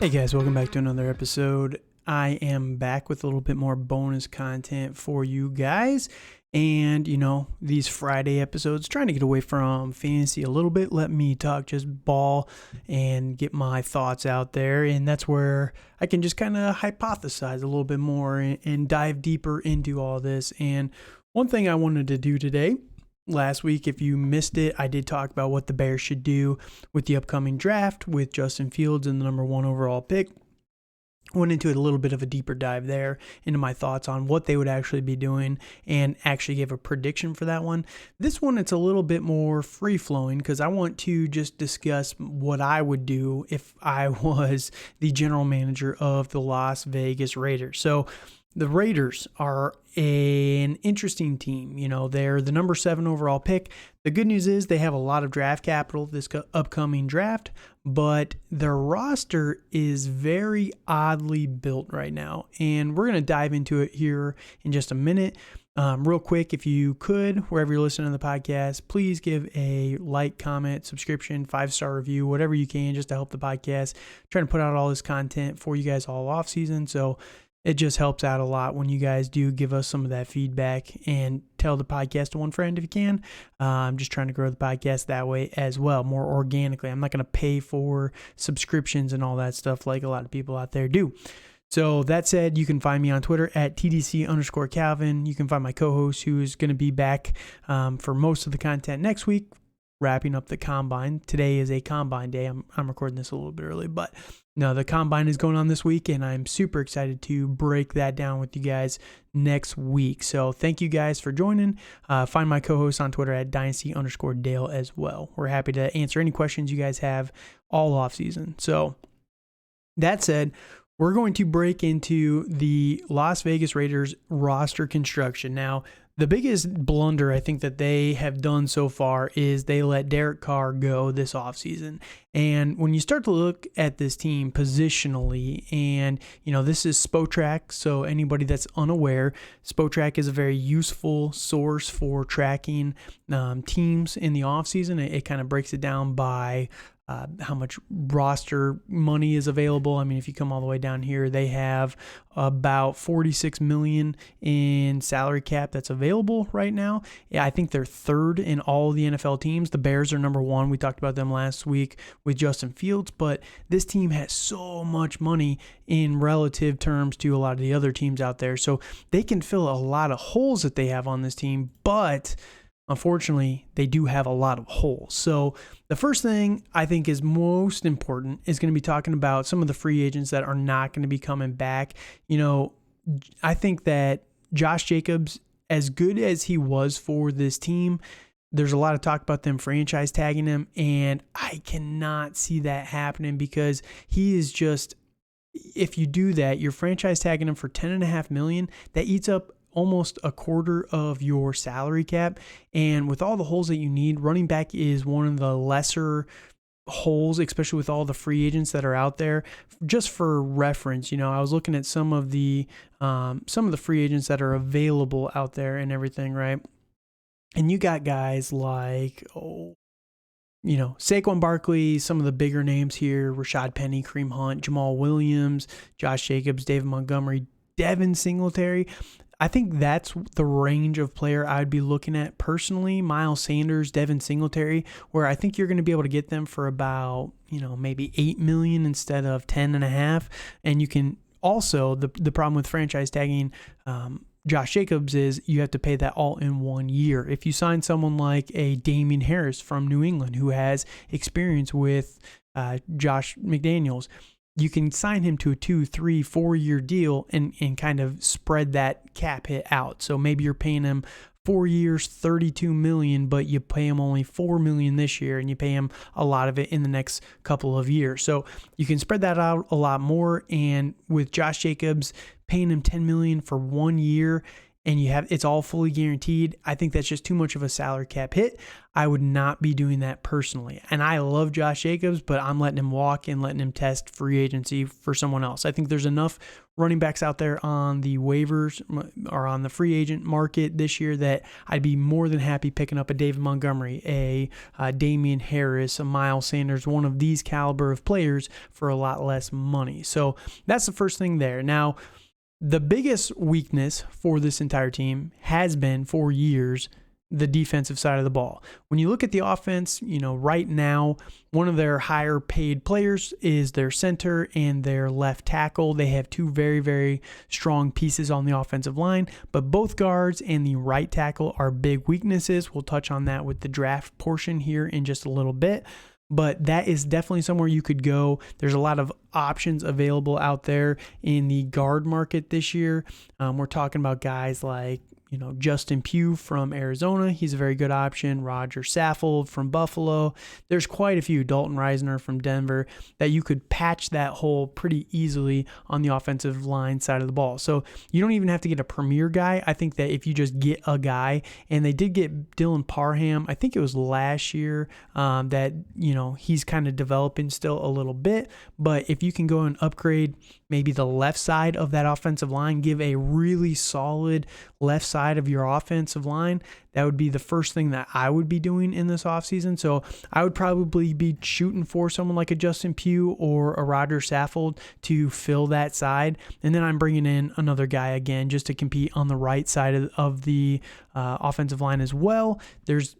Hey guys, welcome back to another episode. I am back with a little bit more bonus content for you guys. And, these Friday episodes, trying to get away from fantasy a little bit, let me talk just ball and get my thoughts out there. And that's where I can just kind of hypothesize a little bit more and dive deeper into all this. And one thing I wanted to do today, last week, if you missed it, I did talk about what the Bears should do with the upcoming draft with Justin Fields and the number 1 overall pick. Went into it a little bit of a deeper dive there into my thoughts on what they would actually be doing and actually gave a prediction for that one. This one, it's a little bit more free-flowing because I want to just discuss what I would do if I was the general manager of the Las Vegas Raiders. So the Raiders are an interesting team. They're the number 7 overall pick. The good news is they have a lot of draft capital this upcoming draft, but their roster is very oddly built right now. And we're going to dive into it here in just a minute. Real quick, if you could, wherever you're listening to the podcast, please give a like, comment, subscription, 5-star review, whatever you can just to help the podcast. Trying to put out all this content for you guys all off season. So it just helps out a lot when you guys do give us some of that feedback and tell the podcast to one friend if you can. I'm just trying to grow the podcast that way as well, more organically. I'm not going to pay for subscriptions and all that stuff like a lot of people out there do. So that said, you can find me on Twitter at TDC_Calvin. You can find my co-host who is going to be back for most of the content next week, wrapping up the combine. Today is a combine day. I'm recording this a little bit early, but no, the combine is going on this week, and I'm super excited to break that down with you guys next week. So thank you guys for joining. Find my co-host on Twitter at Dynasty_Dale as well. We're happy to answer any questions you guys have all off season. So that said, we're going to break into the Las Vegas Raiders roster construction. Now, the biggest blunder I think that they have done so far is they let Derek Carr go this offseason. And when you start to look at this team positionally, and, this is Spotrac, so anybody that's unaware, Spotrac is a very useful source for tracking teams in the offseason. It kind of breaks it down by how much roster money is available. I mean, if you come all the way down here, they have about $46 million in salary cap that's available right now. Yeah, I think they're third in all the NFL teams. The Bears are number 1. We talked about them last week with Justin Fields, but this team has so much money in relative terms to a lot of the other teams out there. So they can fill a lot of holes that they have on this team, but unfortunately, they do have a lot of holes. So the first thing I think is most important is going to be talking about some of the free agents that are not going to be coming back. I think that Josh Jacobs, as good as he was for this team, there's a lot of talk about them franchise tagging him, and I cannot see that happening because he is just, if you do that, you're franchise tagging him for $10.5 million. That eats up almost a quarter of your salary cap. And with all the holes that you need, running back is one of the lesser holes, especially with all the free agents that are out there. Just for reference, I was looking at some of the free agents that are available out there and everything, right? And you got guys like, Saquon Barkley, some of the bigger names here, Rashad Penny, Kareem Hunt, Jamal Williams, Josh Jacobs, David Montgomery, Devin Singletary. I think that's the range of player I'd be looking at personally. Miles Sanders, Devin Singletary, where I think you're going to be able to get them for about, maybe $8 million instead of $10.5. And you can also, the problem with franchise tagging Josh Jacobs is you have to pay that all in 1 year. If you sign someone like a Damian Harris from New England who has experience with Josh McDaniels, you can sign him to a 2, 3, 4-year deal and kind of spread that cap hit out. So maybe you're paying him 4 years, $32 million, but you pay him only $4 million this year, and you pay him a lot of it in the next couple of years. So you can spread that out a lot more. And with Josh Jacobs paying him $10 million for 1 year, and it's all fully guaranteed, I think that's just too much of a salary cap hit. I would not be doing that personally. And I love Josh Jacobs, but I'm letting him walk and letting him test free agency for someone else. I think there's enough running backs out there on the waivers or on the free agent market this year that I'd be more than happy picking up: a David Montgomery, a Damian Harris, a Miles Sanders, one of these caliber of players for a lot less money. So that's the first thing there. Now, the biggest weakness for this entire team has been for years the defensive side of the ball. When you look at the offense, right now, one of their higher paid players is their center and their left tackle. They have two very, very strong pieces on the offensive line, but both guards and the right tackle are big weaknesses. We'll touch on that with the draft portion here in just a little bit. But that is definitely somewhere you could go. There's a lot of options available out there in the guard market this year. We're talking about guys like, Justin Pugh from Arizona. He's a very good option. Roger Saffold from Buffalo. There's quite a few. Dalton Reisner from Denver that you could patch that hole pretty easily on the offensive line side of the ball. So you don't even have to get a premier guy. I think that if you just get a guy, and they did get Dylan Parham, I think it was last year, that, he's kind of developing still a little bit. But if you can go and upgrade maybe the left side of that offensive line, give a really solid left side of your offensive line, that would be the first thing that I would be doing in this offseason. So I would probably be shooting for someone like a Justin Pugh or a Roger Saffold to fill that side. And then I'm bringing in another guy again just to compete on the right side of the offensive line as well. There's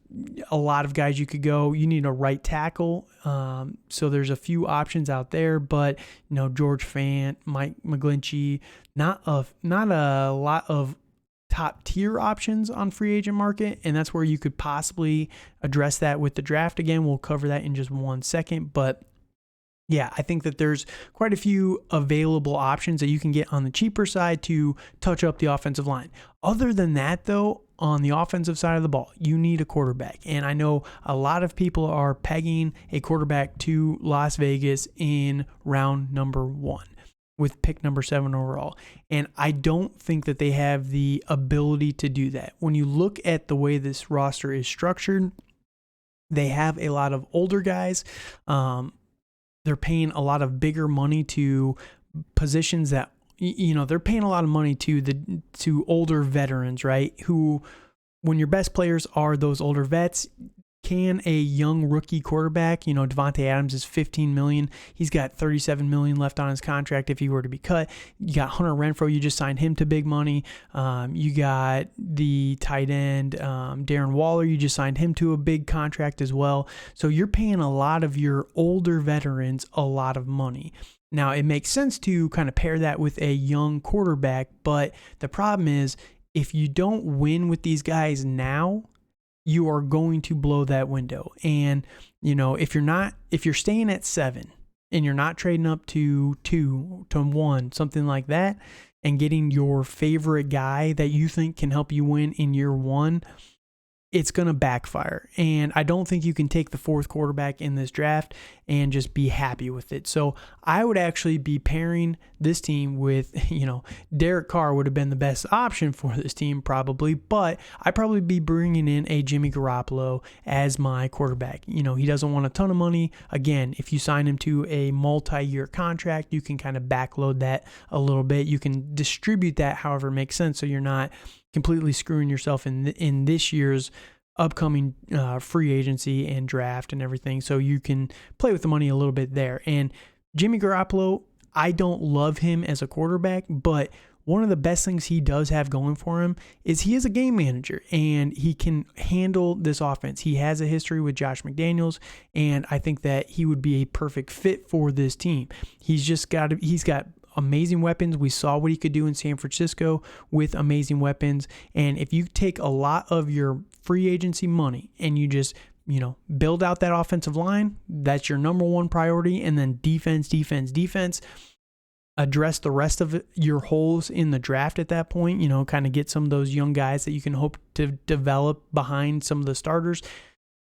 a lot of guys you could go. You need a right tackle. So there's a few options out there, but George Fant, Mike McGlinchey, not a lot of top tier options on free agent market, and that's where you could possibly address that with the draft. Again, we'll cover that in just 1 second, but yeah, I think that there's quite a few available options that you can get on the cheaper side to touch up the offensive line. Other than that, though, on the offensive side of the ball, you need a quarterback. And I know a lot of people are pegging a quarterback to Las Vegas in round number 1 with pick number 7 overall. And I don't think that they have the ability to do that. When you look at the way this roster is structured, they have a lot of older guys. They're paying a lot of bigger money to positions that, they're paying a lot of money to older veterans, right? Who, when your best players are those older vets, can a young rookie quarterback, Devontae Adams is $15 million. He's got $37 million left on his contract if he were to be cut. You got Hunter Renfrow. You just signed him to big money. You got the tight end, Darren Waller. You just signed him to a big contract as well. So you're paying a lot of your older veterans a lot of money. Now, it makes sense to kind of pair that with a young quarterback, but the problem is if you don't win with these guys now, you are going to blow that window. And, if you're staying at 7 and you're not trading up to 2 to 1, something like that, and getting your favorite guy that you think can help you win in year 1, it's going to backfire. And I don't think you can take the 4th quarterback in this draft and just be happy with it. So I would actually be pairing this team with, Derek Carr would have been the best option for this team probably, but I'd probably be bringing in a Jimmy Garoppolo as my quarterback. He doesn't want a ton of money. Again, if you sign him to a multi-year contract, you can kind of backload that a little bit. You can distribute that however it makes sense, so you're not completely screwing yourself in this year's upcoming free agency and draft and everything. So you can play with the money a little bit there. And Jimmy Garoppolo, I don't love him as a quarterback, but one of the best things he does have going for him is he is a game manager and he can handle this offense. He has a history with Josh McDaniels, and I think that he would be a perfect fit for this team. He's got amazing weapons. We saw what he could do in San Francisco with amazing weapons. And if you take a lot of your free agency money and you just, build out that offensive line, that's your number 1 priority. And then defense, address the rest of your holes in the draft at that point, kind of get some of those young guys that you can hope to develop behind some of the starters.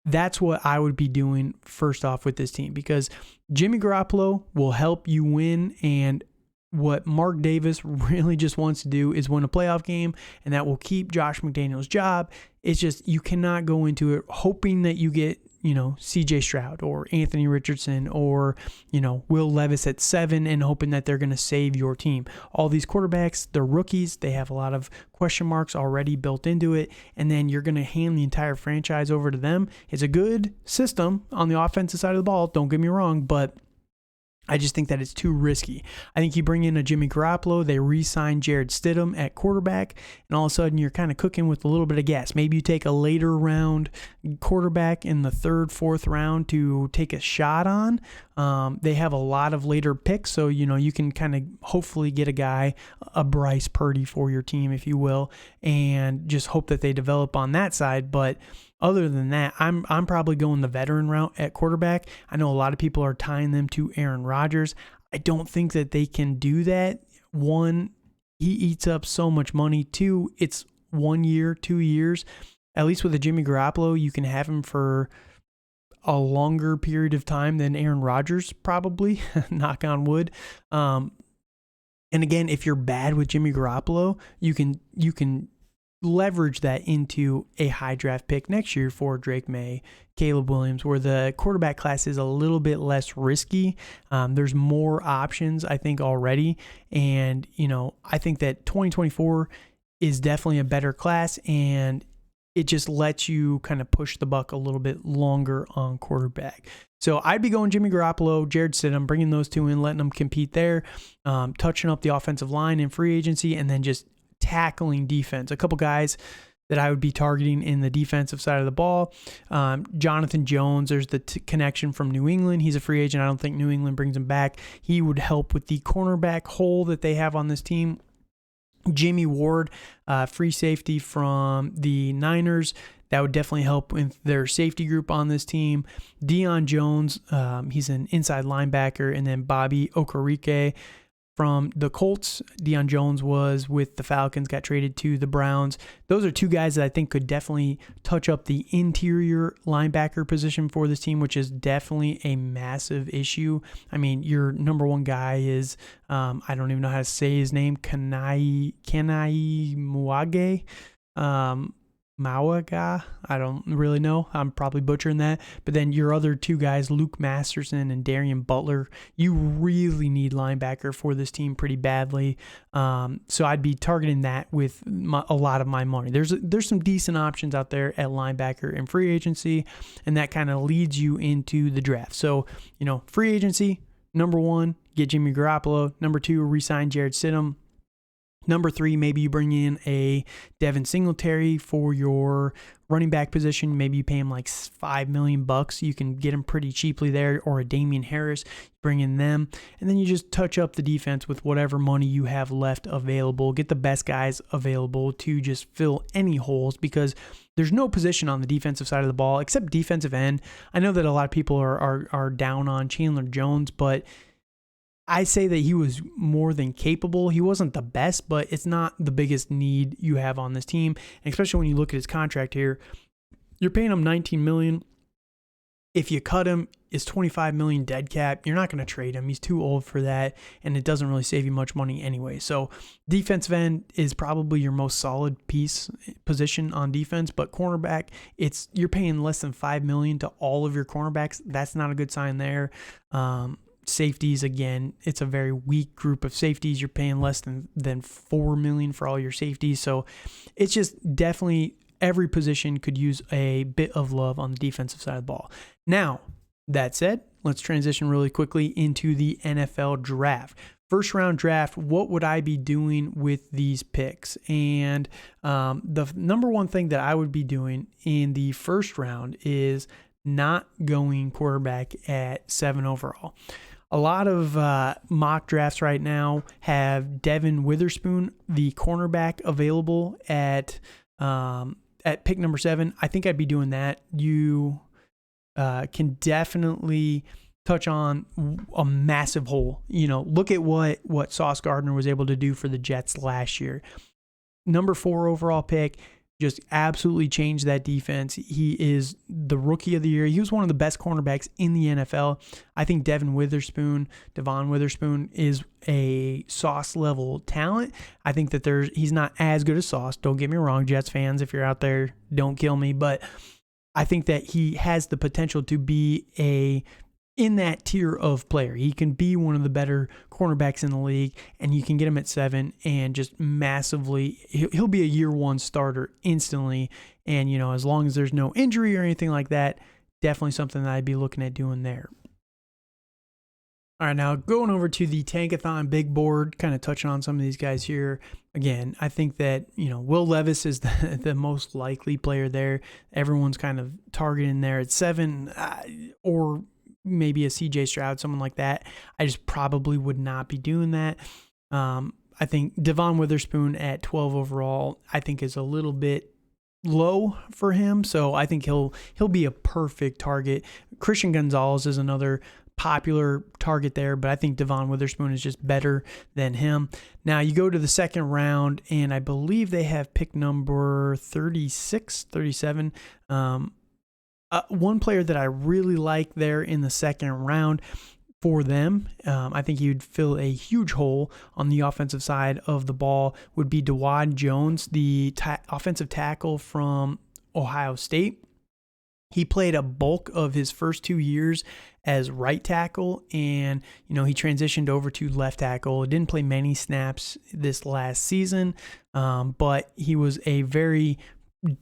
That's what I would be doing first off with this team, because Jimmy Garoppolo will help you win, and what Mark Davis really just wants to do is win a playoff game, and that will keep Josh McDaniels' job. It's just you cannot go into it hoping that you get, CJ Stroud or Anthony Richardson or, Will Levis at 7 and hoping that they're going to save your team. All these quarterbacks, they're rookies. They have a lot of question marks already built into it. And then you're going to hand the entire franchise over to them. It's a good system on the offensive side of the ball. Don't get me wrong, but I just think that it's too risky. I think you bring in a Jimmy Garoppolo, they re-sign Jared Stidham at quarterback, and all of a sudden you're kind of cooking with a little bit of gas. Maybe you take a later round quarterback in the 3rd, 4th round to take a shot on. They have a lot of later picks, so you can kind of hopefully get a guy, a Bryce Purdy for your team, if you will, and just hope that they develop on that side. But other than that, I'm probably going the veteran route at quarterback. I know a lot of people are tying them to Aaron Rodgers. I don't think that they can do that. One, he eats up so much money. Two, it's 1 year, 2 years. At least with a Jimmy Garoppolo, you can have him for a longer period of time than Aaron Rodgers, probably, knock on wood. And again, if you're bad with Jimmy Garoppolo, you can leverage that into a high draft pick next year for Drake May, Caleb Williams, where the quarterback class is a little bit less risky. There's more options, I think, already. And, I think that 2024 is definitely a better class, and it just lets you kind of push the buck a little bit longer on quarterback. So I'd be going Jimmy Garoppolo, Jared Stidham, bringing those two in, letting them compete there, touching up the offensive line in free agency, and then just tackling defense. A couple guys that I would be targeting in the defensive side of the ball. Jonathan Jones, there's the connection from New England. He's a free agent. I don't think New England brings him back. He would help with the cornerback hole that they have on this team. Jimmy Ward, free safety from the Niners. That would definitely help with their safety group on this team. Deion Jones, he's an inside linebacker. And then Bobby Okereke from the Colts. Deion Jones was with the Falcons, got traded to the Browns. Those are two guys that I think could definitely touch up the interior linebacker position for this team, which is definitely a massive issue. I mean, your number one guy is, I don't even know how to say his name, Kanai Muage. Mawaga, I don't really know. I'm probably butchering that. But then your other two guys, Luke Masterson and Darian Butler, you really need linebacker for this team pretty badly. So I'd be targeting that with a lot of my money. There's some decent options out there at linebacker in free agency, and that kind of leads you into the draft. So, free agency, number 1, get Jimmy Garoppolo. Number 2, re-sign Jared Stidham. Number 3, maybe you bring in a Devin Singletary for your running back position. Maybe you pay him like $5 million. You can get him pretty cheaply there, or a Damian Harris, bring in them. And then you just touch up the defense with whatever money you have left available. Get the best guys available to just fill any holes, because there's no position on the defensive side of the ball except defensive end. I know that a lot of people are down on Chandler Jones, but I say that he was more than capable. He wasn't the best, but it's not the biggest need you have on this team. And especially when you look at his contract here, you're paying him $19 million. If you cut him, it's $25 million dead cap. You're not going to trade him. He's too old for that, and it doesn't really save you much money anyway. So defensive end is probably your most solid position on defense, but cornerback, you're paying less than $5 million to all of your cornerbacks. That's not a good sign there. Safeties, again, it's a very weak group of safeties. You're paying less than $4 million for all your safeties. So it's just definitely every position could use a bit of love on the defensive side of the ball. Now, that said, let's transition really quickly into the NFL draft. First round draft, what would I be doing with these picks? And the number one thing that I would be doing in the first round is not going quarterback at 7 overall. A lot of mock drafts right now have Devin Witherspoon, the cornerback, available at pick number 7. I think I'd be doing that. You can definitely touch on a massive hole. Look at what Sauce Gardner was able to do for the Jets last year. Number 4 overall pick. Just absolutely changed that defense. He is the rookie of the year. He was one of the best cornerbacks in the NFL. I think Devon Witherspoon is a Sauce level talent. I think that he's not as good as Sauce. Don't get me wrong, Jets fans, if you're out there, don't kill me. But I think that he has the potential to be in that tier of player. He can be one of the better cornerbacks in the league, and you can get him at 7 and just massively, he'll be a year 1 starter instantly. And, as long as there's no injury or anything like that, definitely something that I'd be looking at doing there. All right, now going over to the Tankathon big board, kind of touching on some of these guys here. Again, I think that, Will Levis is the most likely player there. Everyone's kind of targeting there at 7, or maybe a CJ Stroud, someone like that. I just probably would not be doing that. I think Devon Witherspoon at 12 overall, I think is a little bit low for him. So I think he'll be a perfect target. Christian Gonzalez is another popular target there, but I think Devon Witherspoon is just better than him. Now you go to the second round, and I believe they have pick number 36, 37. One player that I really like there in the second round for them, I think he would fill a huge hole on the offensive side of the ball, would be Dawand Jones, the offensive tackle from Ohio State. He played a bulk of his first 2 years as right tackle, and he transitioned over to left tackle. Didn't play many snaps this last season, but he was a very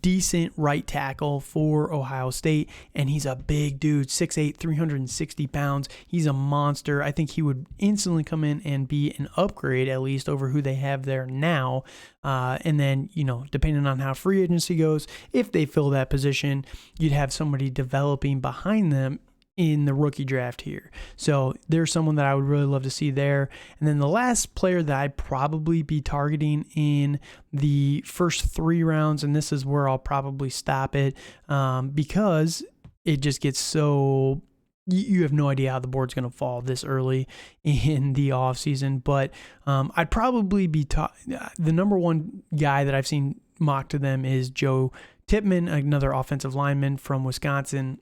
decent right tackle for Ohio State, and he's a big dude, 6'8", 360 pounds. He's a monster. I think he would instantly come in and be an upgrade, at least over who they have there now. And then, depending on how free agency goes, if they fill that position, you'd have somebody developing behind them in the rookie draft here. So there's someone that I would really love to see there. And then the last player that I'd probably be targeting in the first 3 rounds, and this is where I'll probably stop it, because it just gets so, you have no idea how the board's going to fall this early in the offseason. But I'd probably be the number one guy that I've seen mocked to them is Joe Tippmann, another offensive lineman from Wisconsin.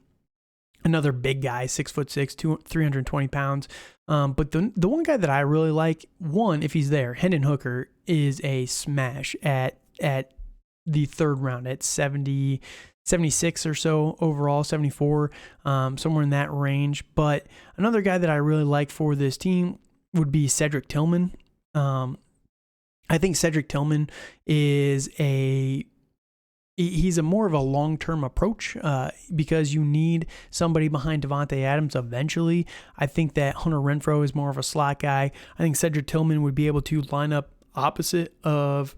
Another big guy, 6'6", 320 pounds. But the one guy that I really like, if he's there, Hendon Hooker is a smash at the third round at 70, 76 or so overall, 74, somewhere in that range. But another guy that I really like for this team would be Cedric Tillman. I think Cedric Tillman is he's a more of a long-term approach because you need somebody behind Davante Adams eventually. I think that Hunter Renfrow is more of a slot guy. I think Cedric Tillman would be able to line up opposite of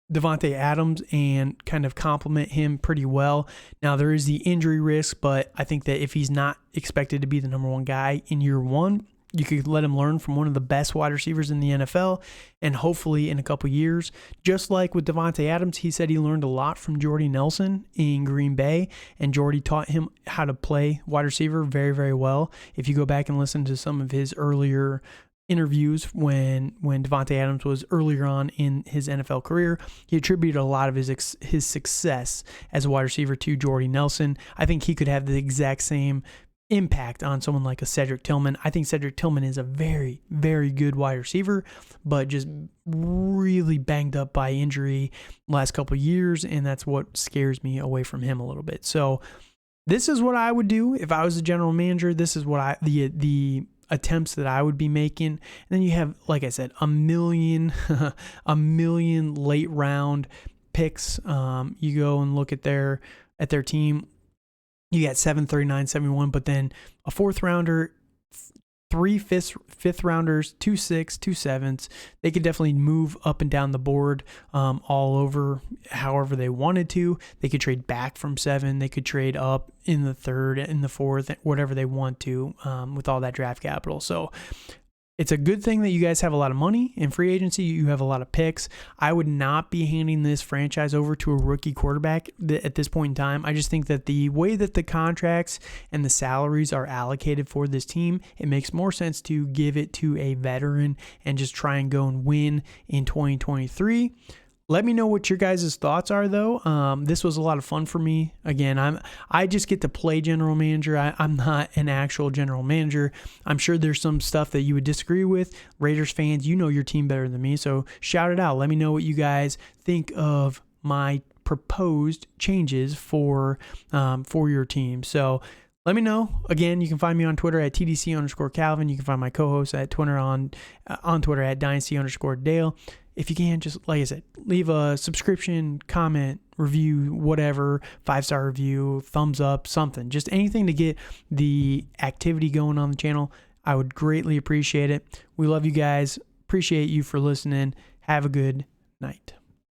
Davante Adams and kind of complement him pretty well. Now, there is the injury risk, but I think that if he's not expected to be the number one guy in year 1, you could let him learn from one of the best wide receivers in the NFL, and hopefully in a couple years, just like with Davante Adams, he said he learned a lot from Jordy Nelson in Green Bay, and Jordy taught him how to play wide receiver very, very well. If you go back and listen to some of his earlier interviews when Davante Adams was earlier on in his NFL career, he attributed a lot of his success as a wide receiver to Jordy Nelson. I think he could have the exact same impact on someone like a Cedric Tillman. I think Cedric Tillman is a very, very good wide receiver, but just really banged up by injury last couple of years, and that's what scares me away from him a little bit. So this is what I would do if I was the general manager. This is what the attempts that I would be making. And then you have, like I said, a million late round picks. You go and look at their team. You got 7, 39, 71, but then a 4th rounder, 3 fifth rounders, 2 6, 2 7s. They could definitely move up and down the board all over however they wanted to. They could trade back from 7. They could trade up in the 3rd, in the 4th, whatever they want to with all that draft capital. So it's a good thing that you guys have a lot of money in free agency. You have a lot of picks. I would not be handing this franchise over to a rookie quarterback at this point in time. I just think that the way that the contracts and the salaries are allocated for this team, it makes more sense to give it to a veteran and just try and go and win in 2023. Let me know what your guys' thoughts are, though. This was a lot of fun for me. Again, I just get to play general manager. I'm not an actual general manager. I'm sure there's some stuff that you would disagree with. Raiders fans, you know your team better than me, so shout it out. Let me know what you guys think of my proposed changes for your team. So let me know. Again, you can find me on Twitter at TDC_Calvin. You can find my co-host at Twitter on Twitter at Dynasty_Dale. If you can, just like I said, leave a subscription, comment, review, whatever, 5-star review, thumbs up, something. Just anything to get the activity going on the channel. I would greatly appreciate it. We love you guys. Appreciate you for listening. Have a good night.